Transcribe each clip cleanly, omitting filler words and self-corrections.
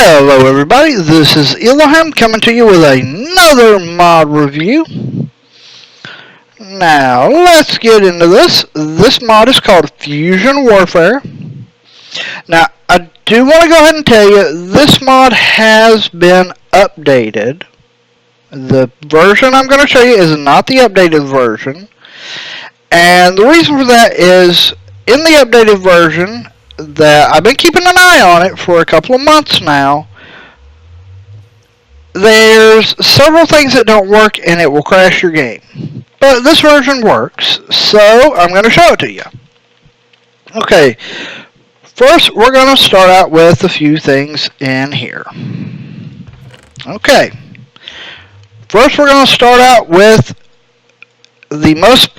Hello everybody, this is Elohim coming to you with another mod review. Now, let's get into this. This mod is called Fusion Warfare. Now, I do want to go ahead and tell you, this mod has been updated. The version I'm going to show you is not the updated version. And the reason for that is, in the updated version, that I've been keeping an eye on it for a couple of months now, there's several things that don't work and it will crash your game. But this version works, so I'm going to show it to you. Okay, first we're going to start out with a few things in here. Okay, first we're going to start out with the most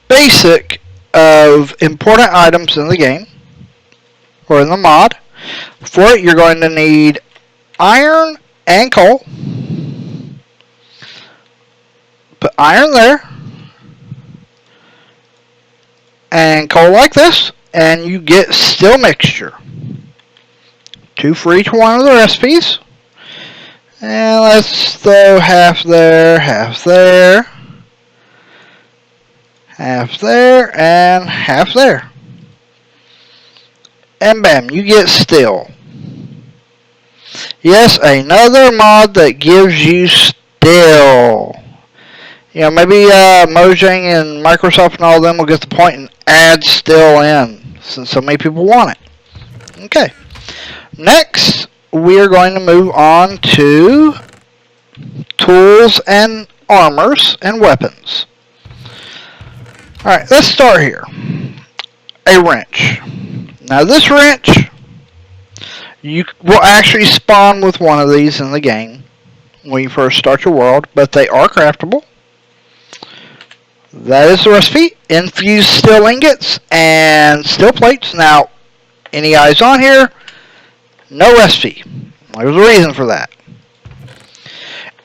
basic of important items in the game, or in the mod. For it, you're going to need iron and coal. Put iron there, and coal like this, and you get steel mixture. 2 for each one of the recipes. And let's throw half there, half there, half there, and half there. And bam, you get steel. Yes, another mod that gives you steel. You know, maybe Mojang and Microsoft and all of them will get the point and add steel in, since so many people want it. Okay. Next, we are going to move on to tools and armors and weapons. Alright, let's start here. A wrench. Now this wrench, you will actually spawn with one of these in the game when you first start your world, but they are craftable. That is the recipe. Infused steel ingots and steel plates. Now, any eyes on here? No recipe. There's a reason for that.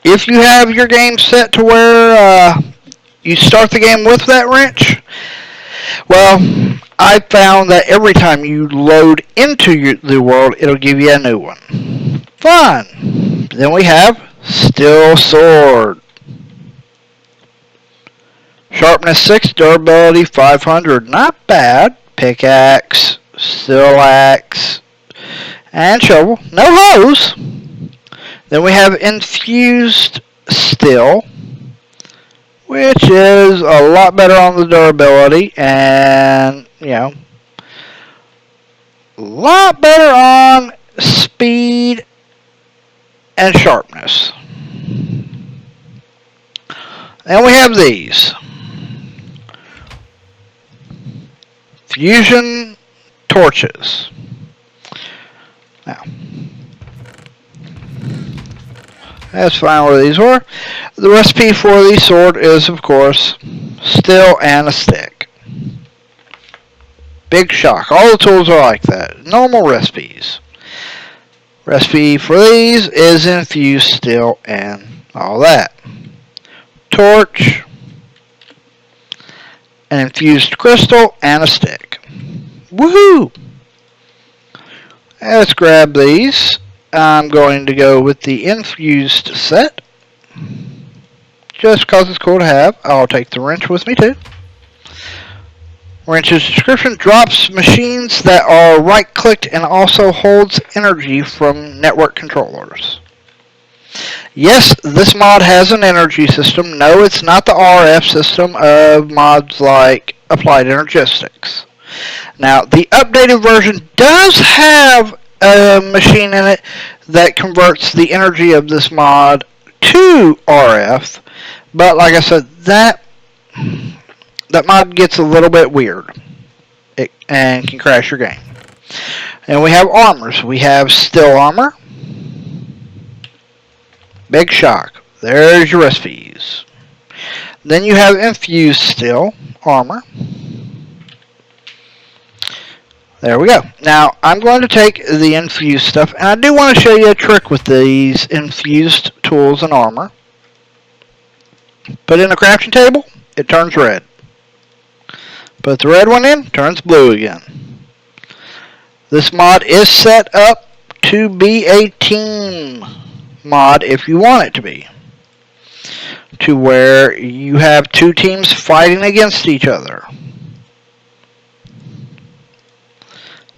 If you have your game set to where you start the game with that wrench, well, I found that every time you load into the world, it'll give you a new one. Fun! Then we have steel sword. Sharpness 6, durability 500. Not bad. Pickaxe, steel axe, and shovel. No hose. Then we have infused steel, which is a lot better on the durability and, you know, a lot better on speed and sharpness. Then we have these. Fusion torches. Now, let's find where these were. The recipe for the sword is, of course, steel and a stick. Big shock. All the tools are like that. Normal recipes. Recipe for these is infused steel and all that. Torch, an infused crystal, and a stick. Woohoo! Let's grab these. I'm going to go with the infused set. Just because it's cool to have. I'll take the wrench with me too. Wrench's description: drops machines that are right-clicked and also holds energy from network controllers. Yes, this mod has an energy system. No, it's not the RF system of mods like Applied Energistics. Now, the updated version does have a machine in it that converts the energy of this mod to RF, but like I said, that mod gets a little bit weird and can crash your game. And we have armors. We have steel armor. Big shock. There's your recipes. Then you have infused steel armor. There we go. Now, I'm going to take the infused stuff, and I do want to show you a trick with these infused tools and armor. Put in a crafting table, it turns red. Put the red one in, turns blue again. This mod is set up to be a team mod if you want it to be, to where you have two teams fighting against each other.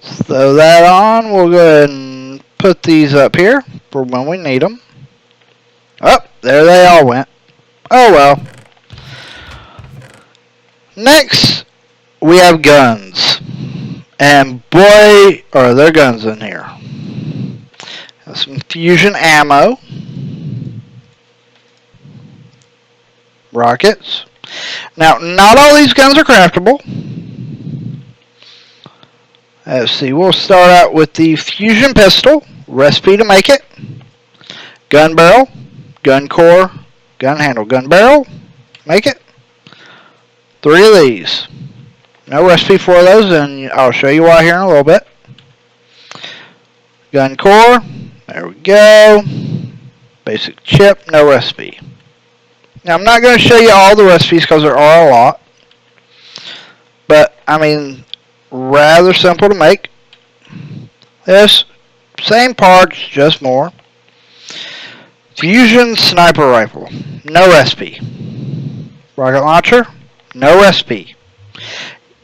Throw that on. We'll go ahead and put these up here for when we need them. Oh, there they all went. Oh well. Next, we have guns. And boy, are there guns in here. Some fusion ammo. Rockets. Now, not all these guns are craftable. Let's see, we'll start out with the fusion pistol. Recipe to make it. Gun barrel. Gun core. Gun handle. Gun barrel. Make it. 3 of these. No recipe for those, and I'll show you why here in a little bit. Gun core. There we go. Basic chip. No recipe. Now, I'm not going to show you all the recipes because there are a lot. But, I mean, rather simple to make. This, same parts, just more. Fusion sniper rifle. No recipe. Rocket launcher. No recipe.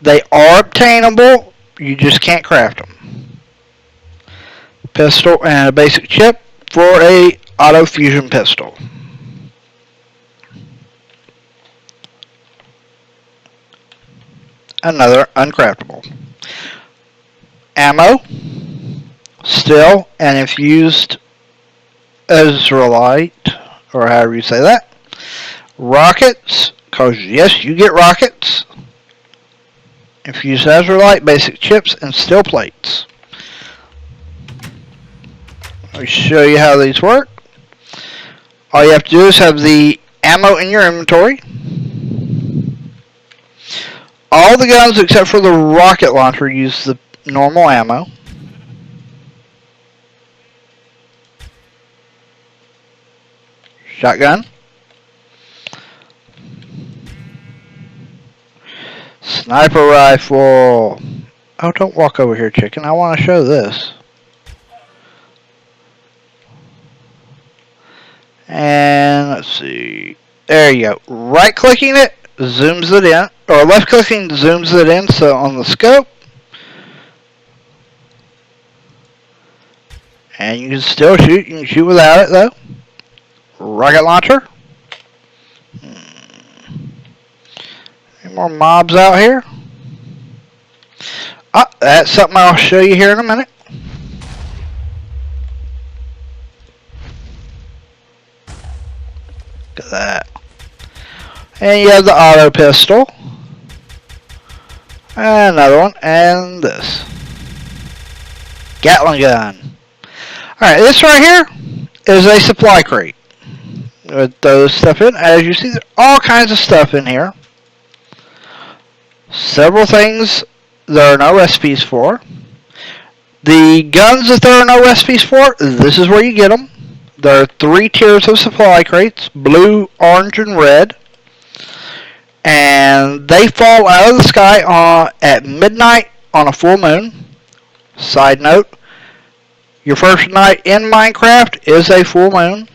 They are obtainable. You just can't craft them. Pistol and a basic chip for a auto fusion pistol. Another uncraftable. Ammo, still an infused Azerite, or however you say that. Rockets, because yes, you get rockets. Infused Azerite, basic chips, and steel plates. Let me show you how these work. All you have to do is have the ammo in your inventory. All the guns except for the rocket launcher use the normal ammo. Shotgun. Sniper rifle. Oh, don't walk over here, chicken. I want to show this. And let's see. There you go. Right clicking it zooms it in, or left clicking zooms it in, so on the scope. And you can still shoot. You can shoot without it though. Rocket launcher. Any more mobs out here? Ah, that's something I'll show you here in a minute. Look at that. And you have the auto pistol. And another one. And this. Gatling gun. Alright, this right here is a supply crate. With those stuff in. As you see, there's all kinds of stuff in here. Several things there are no recipes for. The guns that there are no recipes for, this is where you get them. There are 3 tiers of supply crates. Blue, orange, and red. And they fall out of the sky at midnight on a full moon. Side note, your first night in Minecraft is a full moon.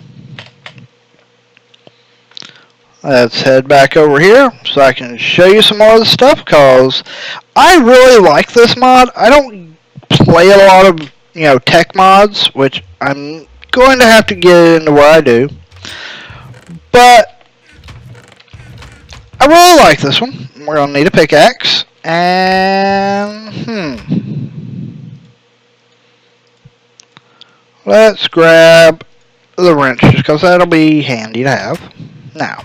Let's head back over here so I can show you some more of the stuff, because I really like this mod. I don't play a lot of, tech mods, which I'm going to have to get into what I do. But I really like this one. We're going to need a pickaxe. And, let's grab the wrench, just because that'll be handy to have. Now,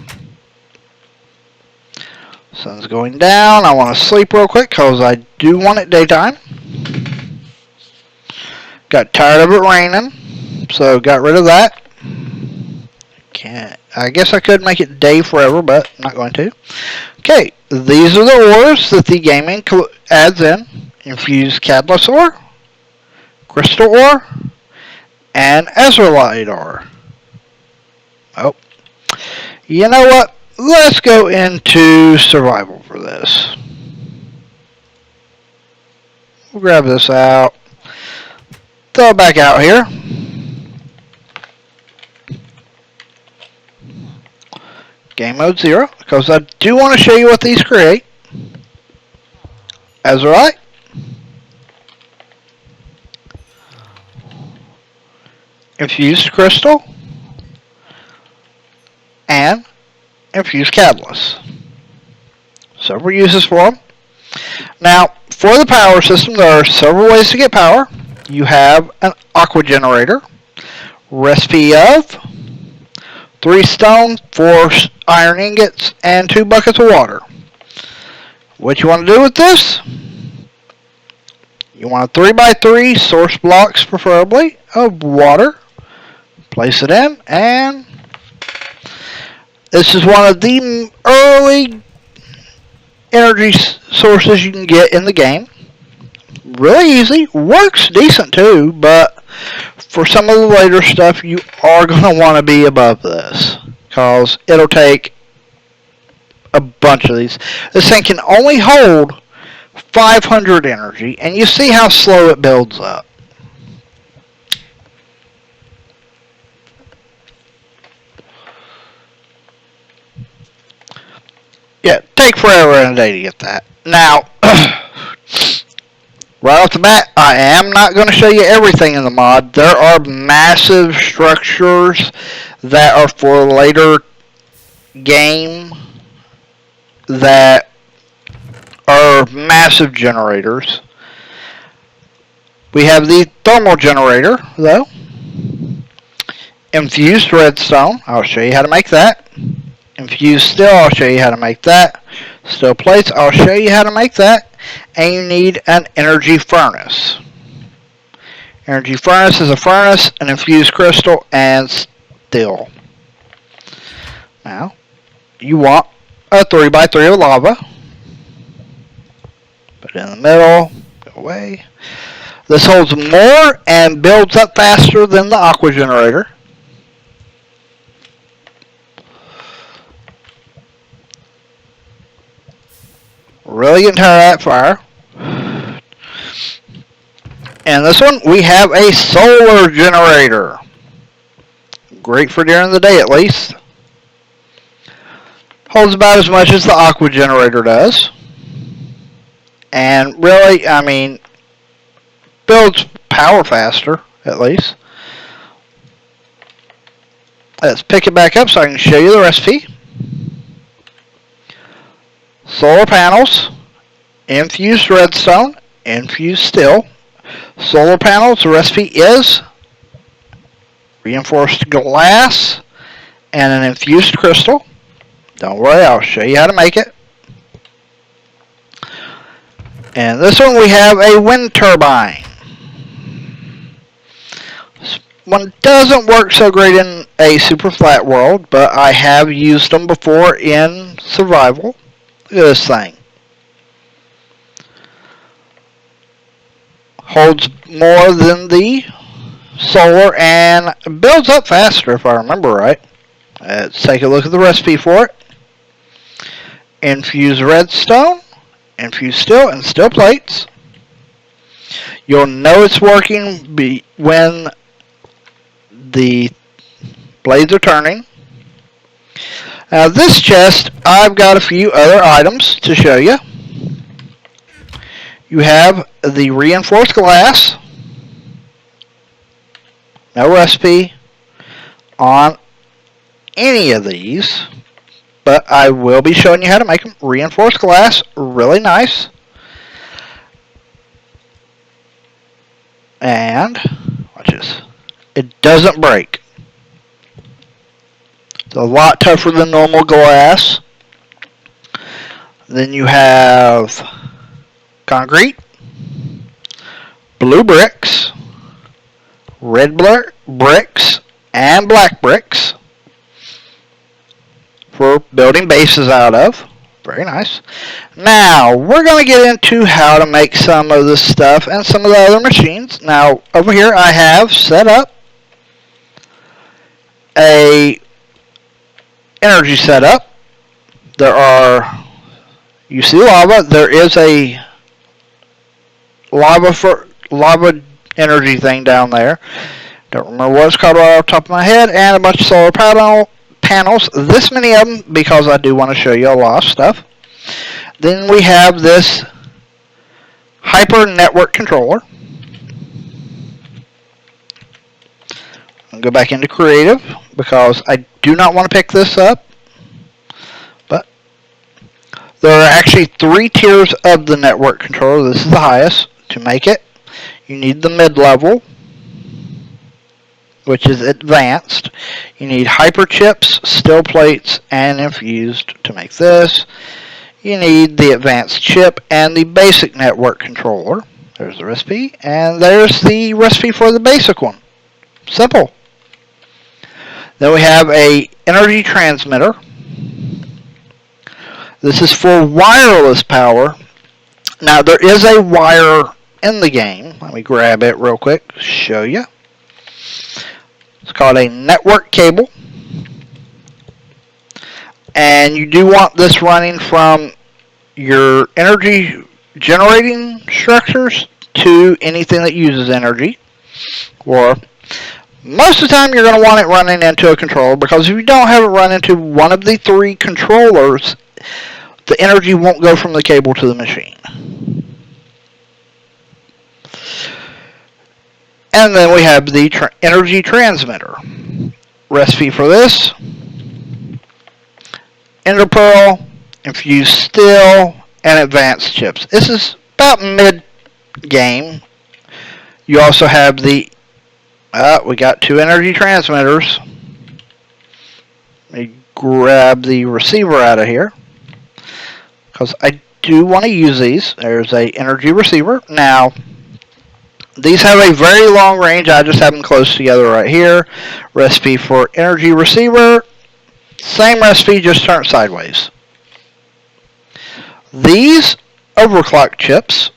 sun's going down. I want to sleep real quick, because I do want it daytime. Got tired of it raining, so got rid of that. I guess I could make it day forever, but I'm not going to. Okay, these are the ores that the gaming adds in. Infused Catalyst ore, Crystal ore, and Azerite ore. Oh, you know what? Let's go into survival for this. We'll grab this out. throw it back out here. Game mode 0, because I do want to show you what these create. Azurite, infused crystal, and infused catalyst. Several uses for them. Now, for the power system, there are several ways to get power. You have an aqua generator, recipe of 3 stone, 4 iron ingots, and 2 buckets of water. What you want to do with this? You want a 3x3 source blocks, preferably, of water. Place it in, and this is one of the early energy sources you can get in the game. Really easy, works decent too, but for some of the later stuff you are going to want to be above this, because it'll take a bunch of these. This thing can only hold 500 energy, and you see how slow it builds up. Yeah, take forever and a day to get that. Now, right off the bat, I am not going to show you everything in the mod. There are massive structures that are for later game that are massive generators. We have the thermal generator, though. Infused redstone, I'll show you how to make that. Infused steel, I'll show you how to make that. Steel plates, I'll show you how to make that. And you need an energy furnace. Energy furnace is a furnace, an infused crystal, and steel. Now, you want a 3x3 of lava. Put it in the middle, go away. This holds more and builds up faster than the aqua generator. Really getting tired of that fire. And this one, we have a solar generator. Great for during the day at least. Holds about as much as the aqua generator does. And really, I mean, builds power faster, at least. Let's pick it back up so I can show you the recipe. Solar panels, infused redstone, infused steel. Solar panels, the recipe is reinforced glass and an infused crystal. Don't worry, I'll show you how to make it. And this one we have a wind turbine. This one doesn't work so great in a super flat world, but I have used them before in survival. Look at this thing. Holds more than the solar and builds up faster if I remember right. Let's take a look at the recipe for it. Infuse redstone, infuse steel, and steel plates. You'll know it's working when the blades are turning. Now this chest, I've got a few other items to show you. You have the reinforced glass. No recipe on any of these, but I will be showing you how to make them. Reinforced glass, really nice. And, watch this, it doesn't break. It's a lot tougher than normal glass. Then you have concrete, blue bricks, red bricks, and black bricks for building bases out of. Very nice. Now, we're going to get into how to make some of this stuff and some of the other machines. Now, over here I have set up a energy setup. There are, you see lava, there is a lava energy thing down there. Don't remember what it's called right off the top of my head. And a bunch of solar panels. This many of them because I do want to show you a lot of stuff. Then we have this Hyper Network Controller. I'll go back into Creative because I do not want to pick this up. But there are actually 3 tiers of the network controller. This is the highest. To make it, you need the mid-level, which is advanced. You need hyper chips, still plates, and infused to make this. You need the advanced chip and the basic network controller. There's the recipe, and there's the recipe for the basic one. Simple. Then we have a energy transmitter. This is for wireless power. Now there is a wire in the game. Let me grab it real quick, show you. It's called a network cable. And you do want this running from your energy generating structures to anything that uses energy. Or most of the time you're going to want it running into a controller, because if you don't have it run into one of the 3 controllers, the energy won't go from the cable to the machine. And then we have the energy transmitter. Recipe for this: Enderpearl, infused steel, and advanced chips. This is about mid-game. You also have the we got 2 energy transmitters. Let me grab the receiver out of here because I do want to use these. There's a energy receiver. Now, these have a very long range. I just have them close together right here. Recipe for energy receiver. Same recipe, just turned sideways. These overclock chips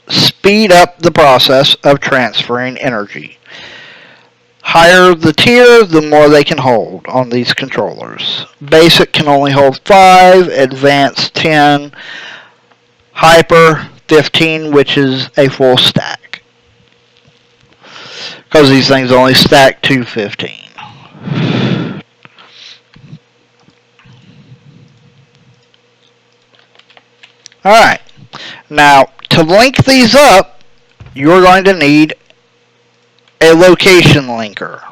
speed up the process of transferring energy. Higher the tier, the more they can hold on these controllers. Basic can only hold 5, advanced 10, hyper 15, which is a full stack. Because these things only stack to 15. Alright, now to link these up, you're going to need a location linker,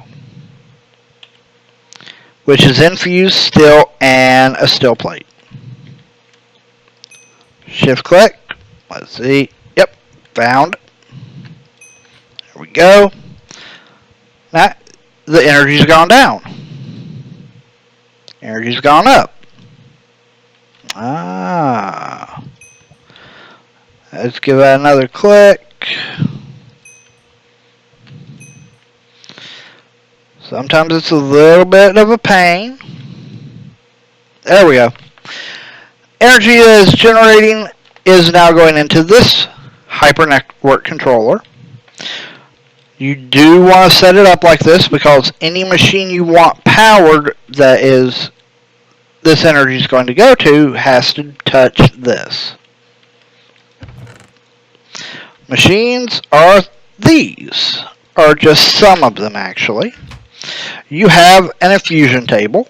which is infused steel and a steel plate. Shift click, let's see, yep, found. There we go. Now, the energy's gone down. Energy's gone up. Let's give that another click. Sometimes it's a little bit of a pain. There we go. Energy that is generating is now going into this Hyper Network controller. You do want to set it up like this because any machine you want powered that is this energy is going to go to has to touch this. Machines are these, or just some of them actually. You have an infusion table,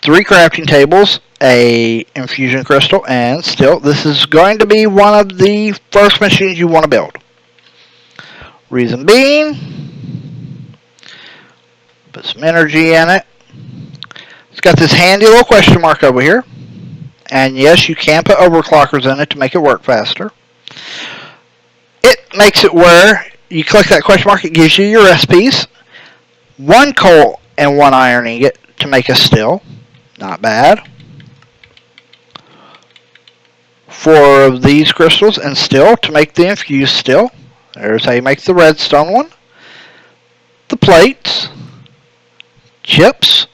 3 crafting tables, a infusion crystal, and still this is going to be one of the first machines you want to build. Reason being, put some energy in it. It's got this handy little question mark over here, and yes, you can put overclockers in it to make it work faster. It makes it where you click that question mark, it gives you your recipes. 1 coal and 1 iron ingot to make a still. Not bad. 4 of these crystals and still to make the infused still. There's how you make the redstone one. The plates. Chips.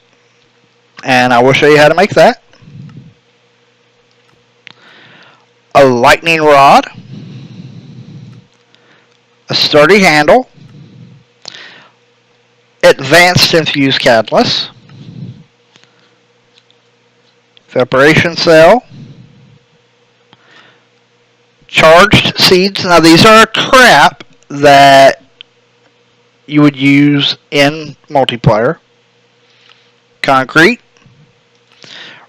And I will show you how to make that. A lightning rod. A sturdy handle. Advanced infused catalyst. Separation cell. charged seeds. Now these are crap that you would use in multiplayer. Concrete,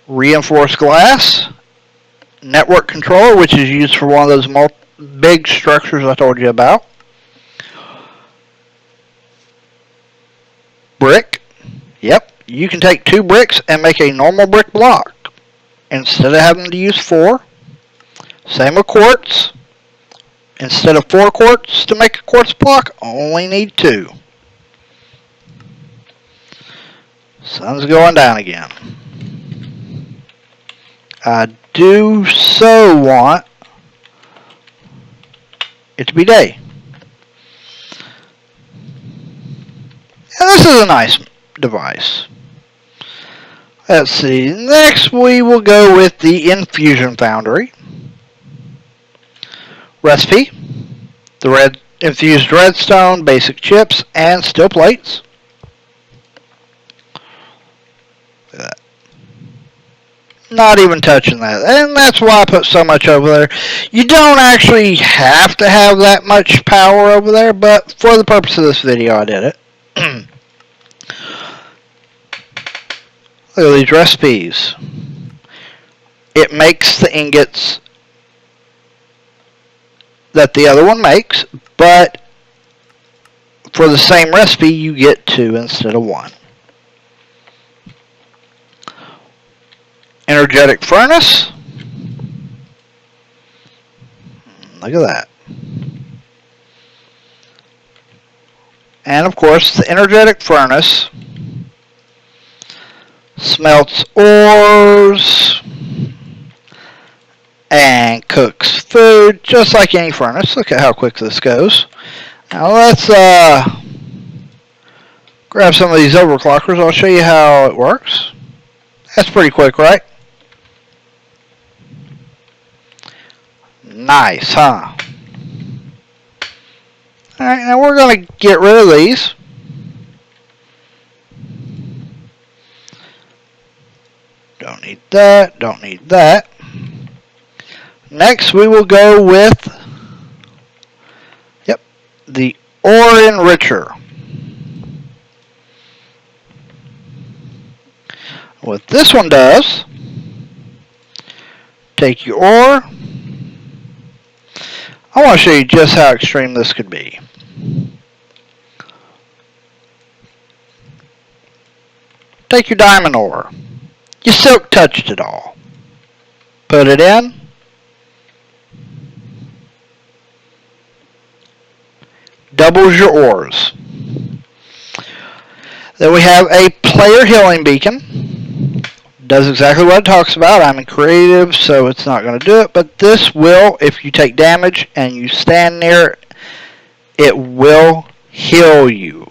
reinforced glass, network controller, which is used for one of those big structures I told you about. Brick. Yep, you can take 2 bricks and make a normal brick block instead of having to use 4. Same with quartz. Instead of 4 quartz to make a quartz block, only need 2. Sun's going down again. I do so want it to be day. And this is a nice device. Let's see. Next we will go with the Infusion Foundry. Recipe. The infused redstone, basic chips, and steel plates. Look at that. Not even touching that. And that's why I put so much over there. You don't actually have to have that much power over there, but for the purpose of this video I did it. Look at these recipes. It makes the ingots that the other one makes, but for the same recipe you get 2 instead of 1. Energetic furnace. Look at that. And of course the energetic furnace smelts ores and cooks food just like any furnace. Look at how quick this goes. Now let's grab some of these overclockers. I'll show you how it works. That's pretty quick, right? Nice, huh? Alright, now we're going to get rid of these. Don't need that, don't need that. Next we will go with, the ore enricher. What this one does, take your ore. I want to show you just how extreme this could be. Take your diamond ore. You silk touched it all. Put it in. Doubles your ores. Then we have a player healing beacon. Does exactly what it talks about. I'm in creative, so it's not going to do it. But this will, if you take damage and you stand near it, it will heal you.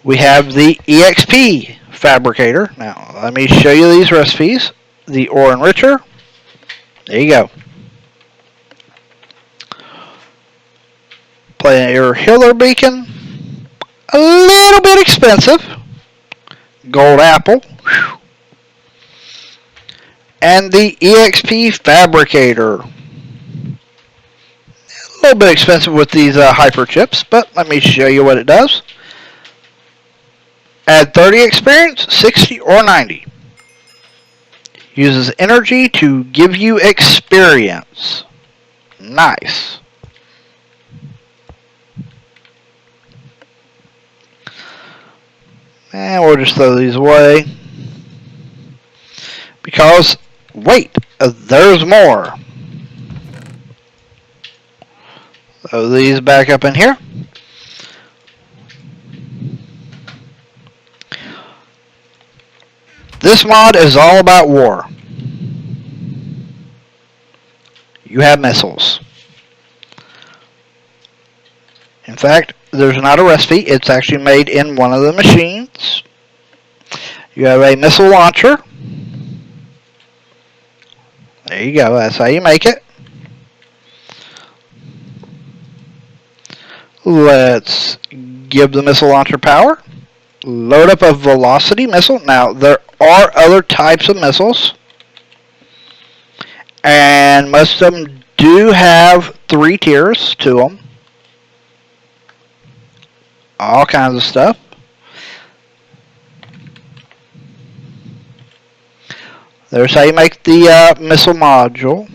We have the EXP fabricator. Now, let me show you these recipes. The ore enricher. There you go. Player healer beacon. A little bit expensive. Gold apple. Whew. And the EXP fabricator. A little bit expensive with these hyper chips, but let me show you what it does. Add 30 experience, 60 or 90. Uses energy to give you experience. Nice. And we'll just throw these away. Because, wait, there's more. Throw these back up in here. This mod is all about war. You have missiles. In fact, there's not a recipe. It's actually made in one of the machines. You have a missile launcher. There you go. That's how you make it. Let's give the missile launcher power. Load up a velocity missile. Now, there are other types of missiles, and most of them do have 3 tiers to them. All kinds of stuff. There's how you make the missile module.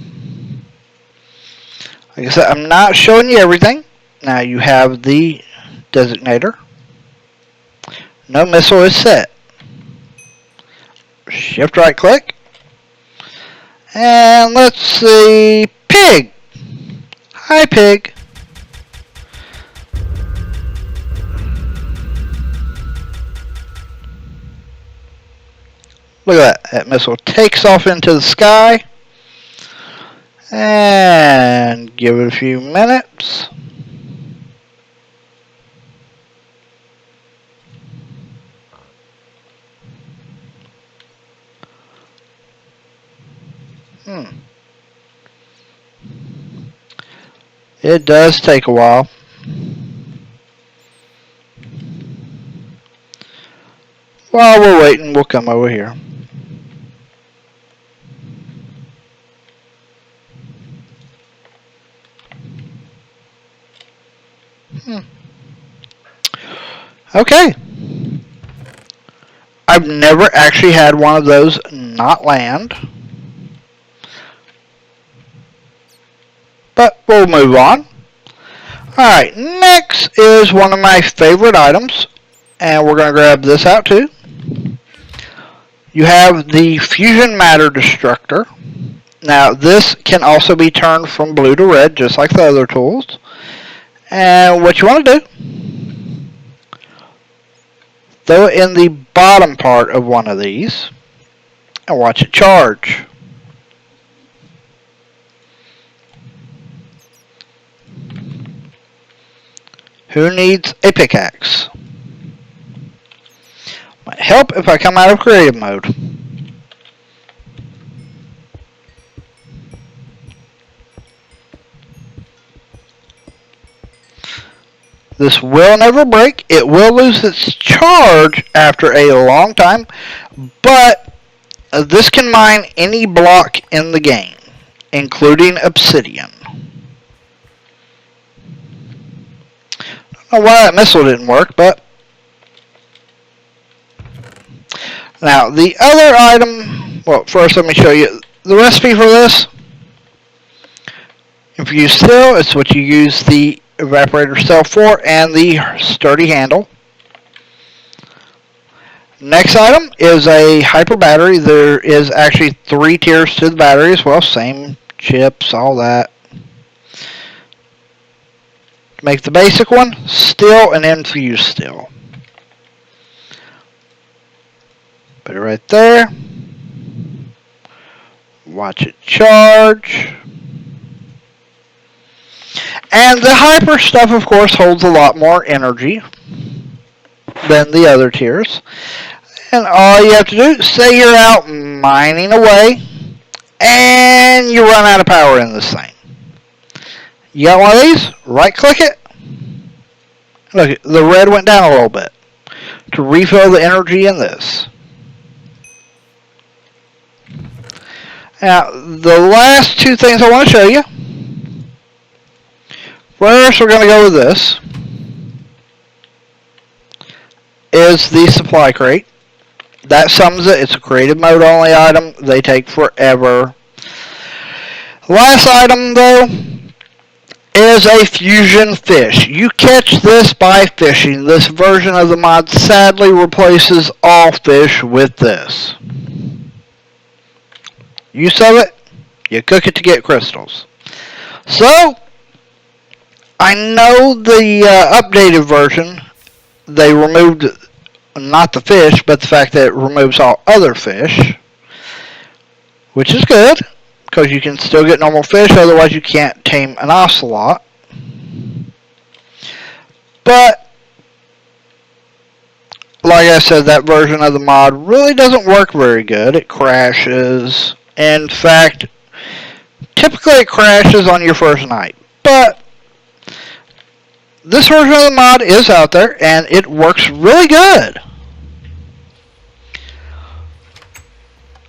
Like I said, I'm not showing you everything. Now you have the designator. No missile is set. Shift right click. And let's see, Pig. Hi, Pig. Look at that. That missile takes off into the sky. And give it a few minutes. It does take a while. While we're waiting, we'll come over here. Okay. I've never actually had one of those not land. But we'll move on. Alright, next is one of my favorite items. And we're going to grab this out too. You have the Fusion Matter Destructor. Now this can also be turned from blue to red, just like the other tools. And what you want to do, throw it in the bottom part of one of these and watch it charge. Who needs a pickaxe? Might help if I come out of creative mode. This will never break. It will lose its charge after a long time, but this can mine any block in the game, including obsidian. I don't know why that missile didn't work, but now the other item, well, first let me show you the recipe for this. If you use steel, it's what you use the evaporator cell for and the sturdy handle. Next item is a hyper battery. There is actually 3 tiers to the battery as well, same chips, all that. Make the basic one, steel and infused steel. Put it right there. Watch it charge. And the hyper stuff, of course, holds a lot more energy than the other tiers. And all you have to do is say you're out mining away and you run out of power in this thing. You got one of these, right click it. Look, the red went down a little bit to refill the energy in this. Now, the last 2 things I want to show you. First, we're going to go with this. Is the supply crate. That sums it. It's a creative mode only item. They take forever. Last item, though, is a fusion fish. You catch this by fishing. This version of the mod sadly replaces all fish with this. Use of it, you cook it to get crystals. So, I know the updated version, they removed not the fish, but the fact that it removes all other fish, which is good, because you can still get normal fish, otherwise you can't tame an ocelot. But, like I said, that version of the mod really doesn't work very good. It crashes. In fact, typically it crashes on your first night. But, this version of the mod is out there, and it works really good.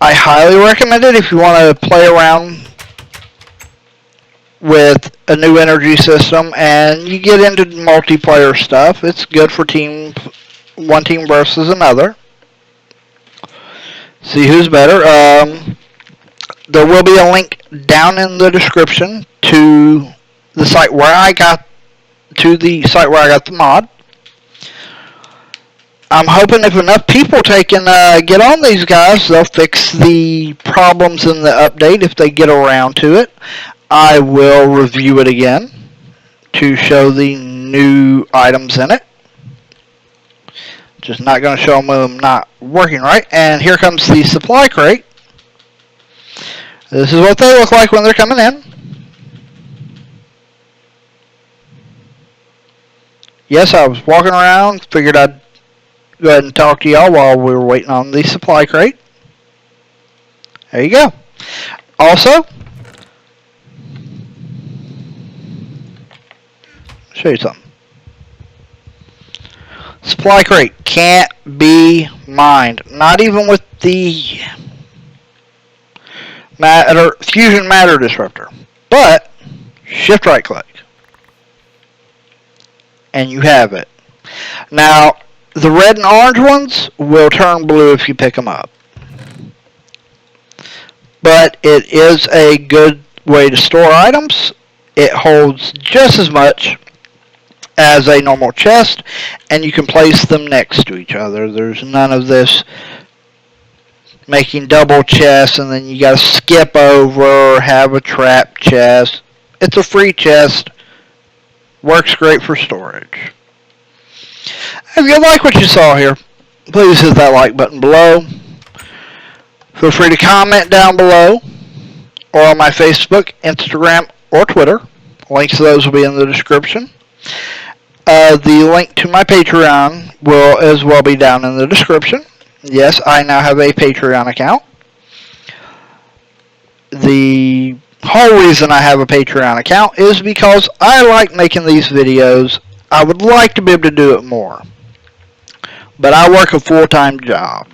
I highly recommend it if you want to play around with a new energy system, and you get into multiplayer stuff. It's good for one team versus another. See who's better. There will be a link down in the description to the site where I got the mod. I'm hoping if enough people get on these guys, they'll fix the problems in the update if they get around to it. I will review it again to show the new items in it. Just not going to show them when I'm not working right. And here comes the supply crate. This is what they look like when they're coming in. Yes, I was walking around, figured I'd go ahead and talk to y'all while we were waiting on the supply crate. There you go. Also, show you something. Supply crate can't be mined. Not even with the fusion matter disruptor. But shift right click and you have it. Now the red and orange ones will turn blue if you pick them up. But it is a good way to store items. It holds just as much as a normal chest, and you can place them next to each other. There's none of this making double chests and then you gotta skip over or have a trap chest. It's a free chest. Works great for storage. If you like what you saw here, please hit that like button below. Feel free to comment down below or on my Facebook, Instagram, or Twitter. Links to those will be in the description. The link to my Patreon will as well be down in the description. Yes, I now have a Patreon account. The whole reason I have a Patreon account is because I like making these videos. I would like to be able to do it more, but I work a full-time job.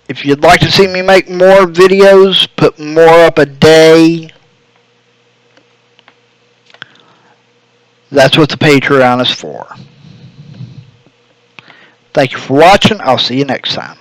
If you'd like to see me make more videos, put more up a day, that's what the Patreon is for. Thank you for watching. I'll see you next time.